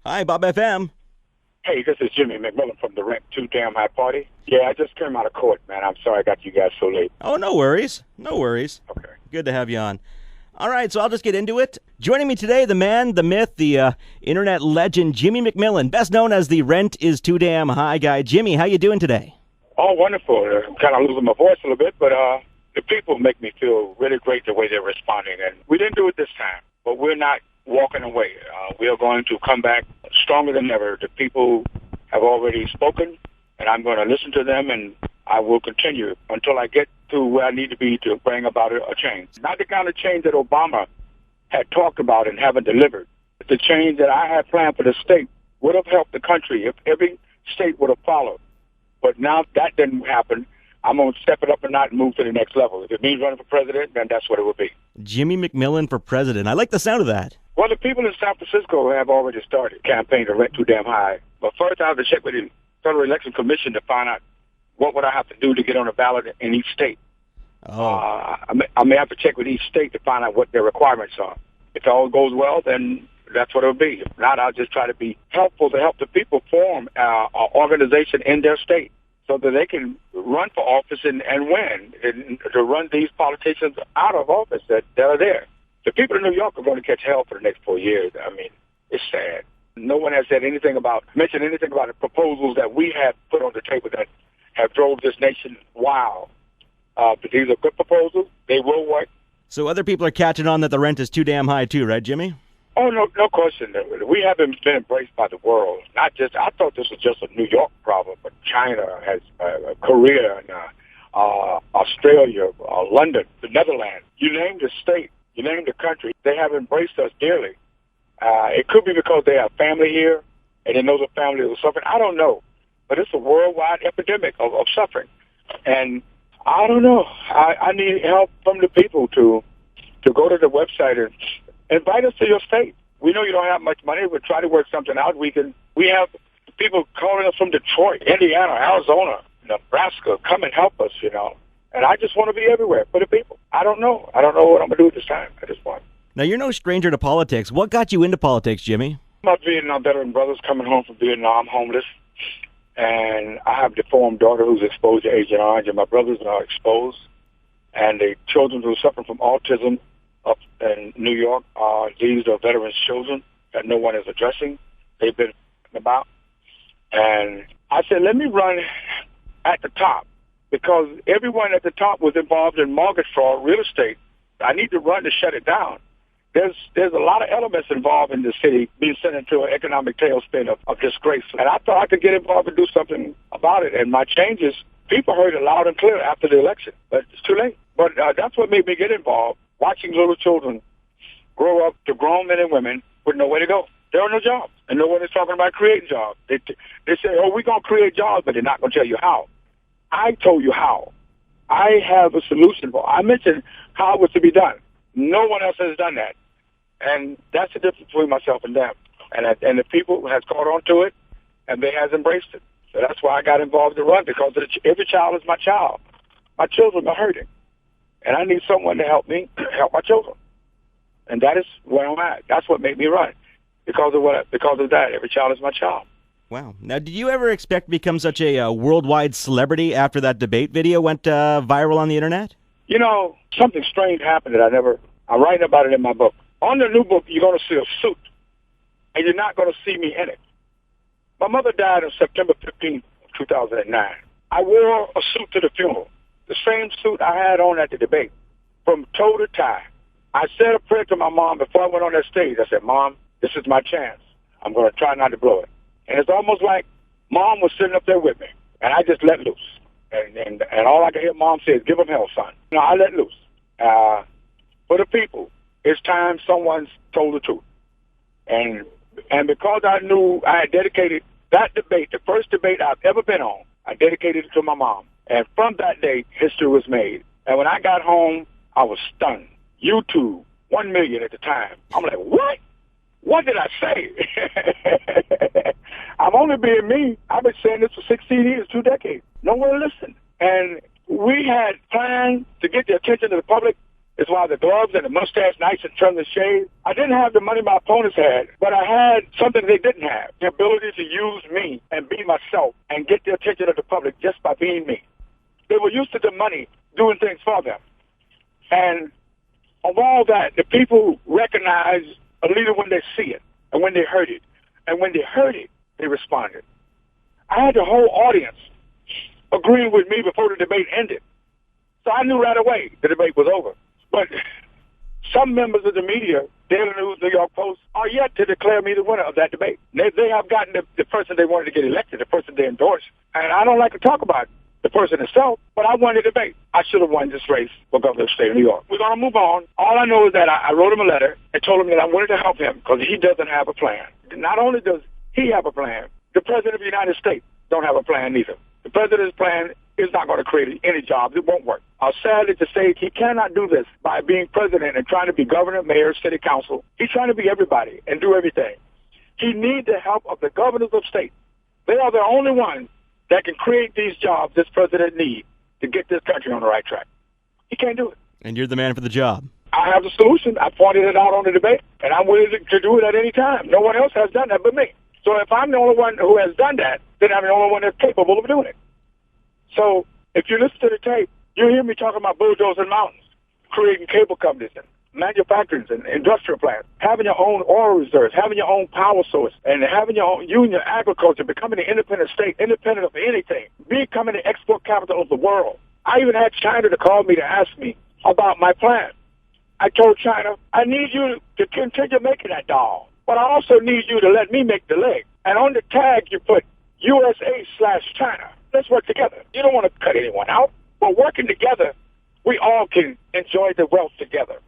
Hi, Bob FM. Hey, this is Jimmy McMillian from the Rent Too Damn High Party. Yeah, I just came out of court, man. I'm sorry I got you guys so late. Oh, no worries. No worries. Okay. Good to have you on. All right, so I'll just get into it. Joining me today, the man, the myth, the internet legend, Jimmy McMillian, best known as the Rent is Too Damn High guy. Jimmy, how you doing today? Oh, wonderful. I'm kind of losing my voice a little bit, but the people make me feel really great the way they're responding. And we didn't do it this time, but we're not walking away. We are going to come back stronger than ever. The people have already spoken, and I'm going to listen to them, and I will continue until I get to where I need to be to bring about a change. Not the kind of change that Obama had talked about and haven't delivered. But the change that I had planned for the state would have helped the country if every state would have followed. But now that didn't happen. I'm going to step it up a notch and move to the next level. If it means running for president, then that's what it would be. Jimmy McMillian for president. I like the sound of that. Well, the people in San Francisco have already started campaign to Rent Too Damn High. But first, I have to check with the Federal Election Commission to find out what would I have to do to get on the ballot in each state. Oh. I may have to check with each state to find out what their requirements are. If all goes well, then that's what it'll be. If not, I'll just try to be helpful to help the people form an organization in their state so that they can run for office and win, and to run these politicians out of office that are there. The people in New York are going to catch hell for the next 4 years. I mean, it's sad. No one has mentioned anything about the proposals that we have put on the table that have drove this nation wild. But these are good proposals. They will work. So other people are catching on that the rent is too damn high too, right, Jimmy? Oh, no question. We haven't been embraced by the world. I thought this was just a New York problem, but China has, Korea, and Australia, London, the Netherlands. You name the state, you name the country, they have embraced us dearly. It could be because they have family here, and they know the family is suffering. I don't know. But it's a worldwide epidemic of suffering. And I don't know. I need help from the people to go to the website and invite us to your state. We know you don't have much money. We'll try to work something out. We have people calling us from Detroit, Indiana, Arizona, Nebraska. Come and help us, And I just want to be everywhere for the people. I don't know. I don't know what I'm going to do this time at this point. Now, you're no stranger to politics. What got you into politics, Jimmy? My Vietnam veteran brothers coming home from Vietnam, homeless. And I have a deformed daughter who's exposed to Agent Orange, and my brothers are exposed. And the children who are suffering from autism up in New York, these are veterans' children that no one is addressing. They've been about. And I said, let me run at the top, because everyone at the top was involved in mortgage fraud, real estate. I need to run to shut it down. There's a lot of elements involved in the city being sent into an economic tailspin of disgrace. And I thought I could get involved and do something about it. And my changes, people heard it loud and clear after the election, but it's too late. But that's what made me get involved, watching little children grow up to grown men and women with nowhere to go. There are no jobs, and no one is talking about creating jobs. They say, oh, we're going to create jobs, but they're not going to tell you how. I told you how. I have a solution for it. I mentioned how it was to be done. No one else has done that. And that's the difference between myself and them. And the people has caught on to it, and they has embraced it. So that's why I got involved to run, because every child is my child. My children are hurting, and I need someone to help me help my children. And that is where I'm at. That's what made me run, because of that. Every child is my child. Wow. Now, did you ever expect to become such a worldwide celebrity after that debate video went viral on the internet? Something strange happened that I'm writing about it in my book. On the new book, you're going to see a suit, and you're not going to see me in it. My mother died on September 15, 2009. I wore a suit to the funeral, the same suit I had on at the debate, from toe to tie. I said a prayer to my mom before I went on that stage. I said, Mom, this is my chance. I'm going to try not to blow it. And it's almost like Mom was sitting up there with me, and I just let loose. And all I could hear Mom say is, give them hell, son. I let loose. For the people, it's time someone told the truth. And because I knew I had dedicated that debate, the first debate I've ever been on, I dedicated it to my mom. And from that day, history was made. And when I got home, I was stunned. YouTube, 1 million at the time. I'm like, what? What did I say? I'm only being me. I've been saying this for 16 years, 2 decades. No one listened. And we had planned to get the attention of the public It's why the gloves and the mustache nice and trimmed and shaved. I didn't have the money my opponents had, but I had something they didn't have, the ability to use me and be myself and get the attention of the public just by being me. They were used to the money doing things for them. And of all that, the people recognize a leader when they see it and when they heard it. And when they heard it, they responded. I had the whole audience agreeing with me before the debate ended. So I knew right away the debate was over. But some members of the media, Daily News, New York Post, are yet to declare me the winner of that debate. They have gotten the person they wanted to get elected, the person they endorsed. And I don't like to talk about the person itself, but I won the debate. I should have won this race for governor of the state of New York. We're going to move on. All I know is that I wrote him a letter and told him that I wanted to help him because he doesn't have a plan. Not only does he have a plan, the president of the United States don't have a plan either. The president's plan is not going to create any jobs. It won't work. Sadly to say, he cannot do this by being president and trying to be governor, mayor, city council. He's trying to be everybody and do everything. He needs the help of the governors of state. They are the only ones that can create these jobs this president needs to get this country on the right track. He can't do it. And you're the man for the job. I have the solution. I pointed it out on the debate, and I'm willing to do it at any time. No one else has done that but me. So if I'm the only one who has done that, then I'm the only one that's capable of doing it. So if you listen to the tape, you'll hear me talking about bulldozing mountains, creating cable companies and manufacturings and industrial plants, having your own oil reserves, having your own power source, and having your own union agriculture, becoming an independent state, independent of anything, becoming the export capital of the world. I even had China to call me to ask me about my plan. I told China, I need you to continue making that doll, but I also need you to let me make the leg. And on the tag, you put USA/China. Let's work together. You don't want to cut anyone out, but working together, we all can enjoy the wealth together.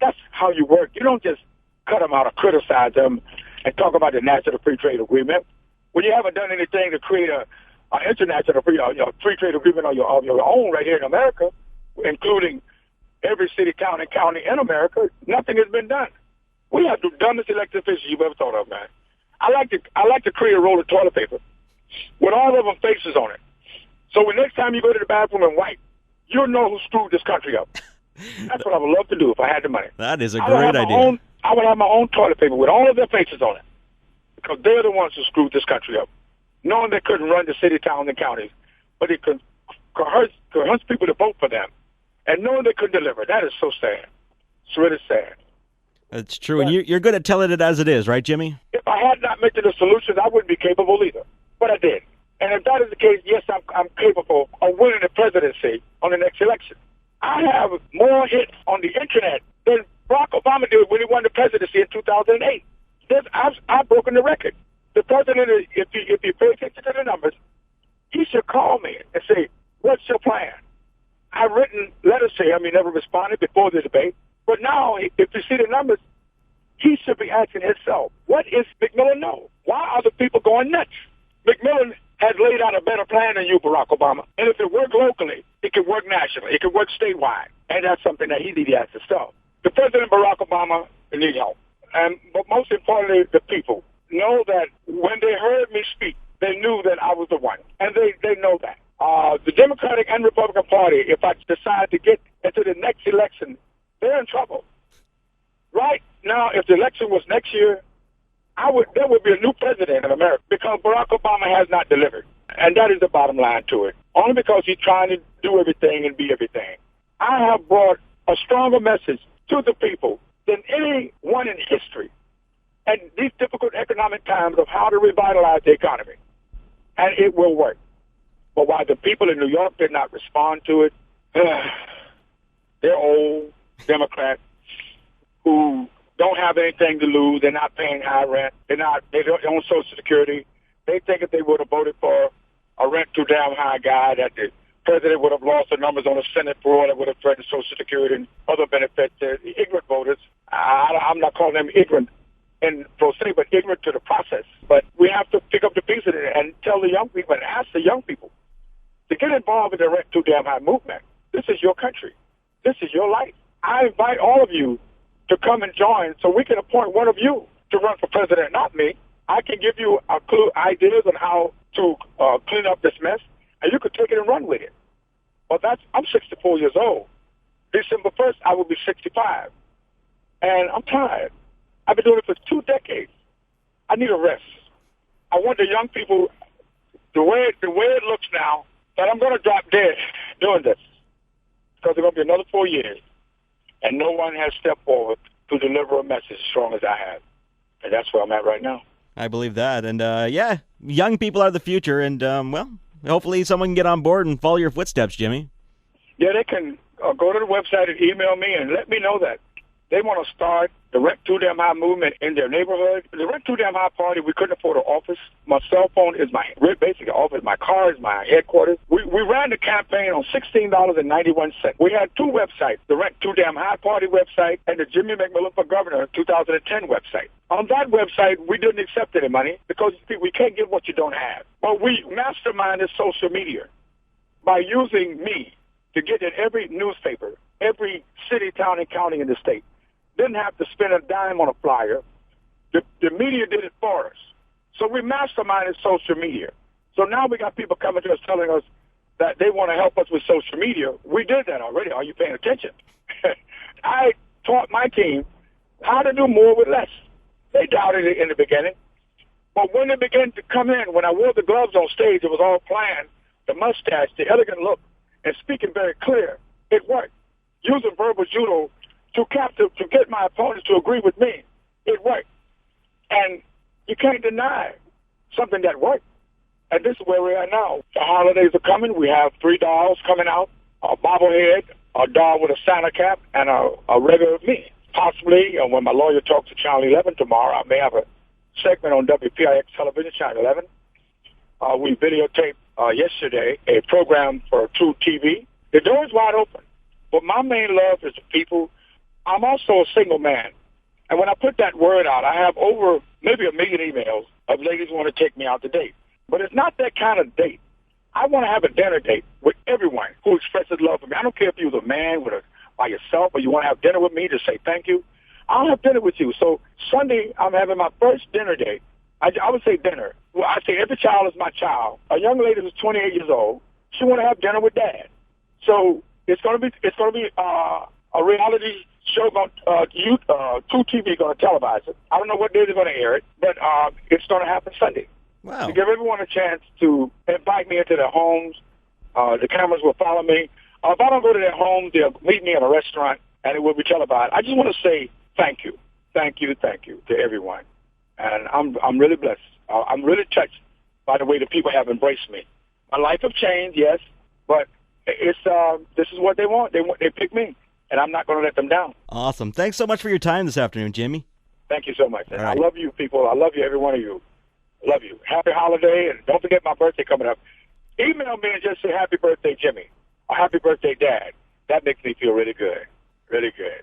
That's how you work. You don't just cut them out or criticize them and talk about the National Free Trade Agreement when you haven't done anything to create an international free trade agreement of your own right here in America, including every city, town, and county in America. Nothing has been done. We have the dumbest elected officials you've ever thought of, man. I like to create a roll of toilet paper with all of them faces on it. So when next time you go to the bathroom and wipe, you'll know who screwed this country up. That's what I would love to do if I had the money. That is a great idea. I would have my own toilet paper with all of their faces on it because they're the ones who screwed this country up. Knowing they couldn't run the city, towns, and counties, but it could coerce people to vote for them. And knowing they couldn't deliver. That is so sad. It's really sad. That's true. And you're good at telling it as it is, right, Jimmy? If I had not mentioned the solutions, I wouldn't be capable either. But I did. And if that is the case, yes, I'm capable of winning the presidency on the next election. I have more hits on the Internet than Barack Obama did when he won the presidency in 2008. I've broken the record. The president, if you pay attention to the numbers, he should call me and say, what's your plan? I've written letters to him. He never responded before the debate. But now, if you see the numbers, he should be asking himself, what is McMillian know? Why are the people going nuts? McMillian has laid out a better plan than you, Barack Obama. And if it worked locally, it can work nationally. It can work statewide. And that's something that he needs to ask himself. The President Barack Obama needs help. But most importantly, the people know that when they heard me speak, they knew that I was the one. And they know that. The Democratic and Republican Party, if I decide to get into the next election, they're in trouble. Right now, if the election was next year, there would be a new president in America because Barack Obama has not delivered. And that is the bottom line to it. Only because he's trying to do everything and be everything. I have brought a stronger message to the people than anyone in history at these difficult economic times of how to revitalize the economy. And it will work. But why the people in New York did not respond to it, they're old Democrats who don't have anything to lose. They're not paying high rent. They don't own Social Security. They think if they would have voted for a rent too damn high guy, that the president would have lost the numbers on the Senate floor that would have threatened Social Security and other benefits. The ignorant voters, I'm not calling them ignorant and pro se, but ignorant to the process. But we have to pick up the pieces and tell the young people and ask the young people to get involved in the rent too damn high movement. This is your country. This is your life. I invite all of you to come and join so we can appoint one of you to run for president, not me. I can give you ideas on how to clean up this mess, and you could take it and run with it. But I'm 64 years old, December 1st, I will be 65. And I'm tired. I've been doing it for 2 decades. I need a rest. I want the young people, the way it looks now, that I'm going to drop dead doing this. Because it's going to be another 4 years. And no one has stepped forward to deliver a message as strong as I have. And that's where I'm at right now. I believe that. And, yeah, young people are the future. And, well, hopefully someone can get on board and follow your footsteps, Jimmy. Yeah, they can go to the website and email me and let me know that they want to start the Rent Too Damn High movement in their neighborhood. The Rent Too Damn High party, we couldn't afford an office. My cell phone is my basic office. My car is my headquarters. We ran the campaign on $16.91. We had 2 websites, the Rent Too Damn High party website and the Jimmy McMillian for Governor 2010 website. On that website, we didn't accept any money because we can't give what you don't have. But we masterminded social media by using me to get in every newspaper, every city, town, and county in the state. Didn't have to spend a dime on a flyer. The media did it for us. So we masterminded social media. So now we got people coming to us telling us that they want to help us with social media. We did that already. Are you paying attention? I taught my team how to do more with less. They doubted it in the beginning. But when it began to come in, when I wore the gloves on stage, it was all planned. The mustache, the elegant look, and speaking very clear, it worked. Using verbal judo to get my opponents to agree with me, it worked. And you can't deny something that worked. And this is where we are now. The holidays are coming. We have 3 dolls coming out, a bobblehead, a doll with a Santa cap, and a regular me. Possibly, when my lawyer talks to Channel 11 tomorrow, I may have a segment on WPIX television, Channel 11. We videotaped yesterday a program for True TV. The door is wide open. But my main love is the people. I'm also a single man. And when I put that word out, I have over maybe 1 million emails of ladies who want to take me out to date. But it's not that kind of date. I want to have a dinner date with everyone who expresses love for me. I don't care if you're a man by yourself or you want to have dinner with me to say thank you. I'll have dinner with you. So Sunday, I'm having my first dinner date. I would say dinner. Well, I say every child is my child. A young lady who's 28 years old, she want to have dinner with Dad. So it's going to be a reality show. True TV going to televise it. I don't know what day they're going to air it, but it's going to happen Sunday. Wow. To give everyone a chance to invite me into their homes. The cameras will follow me. If I don't go to their homes, they'll meet me in a restaurant, and it will be televised. I just want to say thank you to everyone. And I'm really blessed. I'm really touched by the way the people have embraced me. My life has changed, yes, but this is what they want. They pick me, and I'm not going to let them down. Awesome. Thanks so much for your time this afternoon, Jimmy. Thank you so much. And right. I love you, people. I love you, every one of you. I love you. Happy holiday, and don't forget my birthday coming up. Email me and just say happy birthday, Jimmy, or happy birthday, Dad. That makes me feel really good, really good.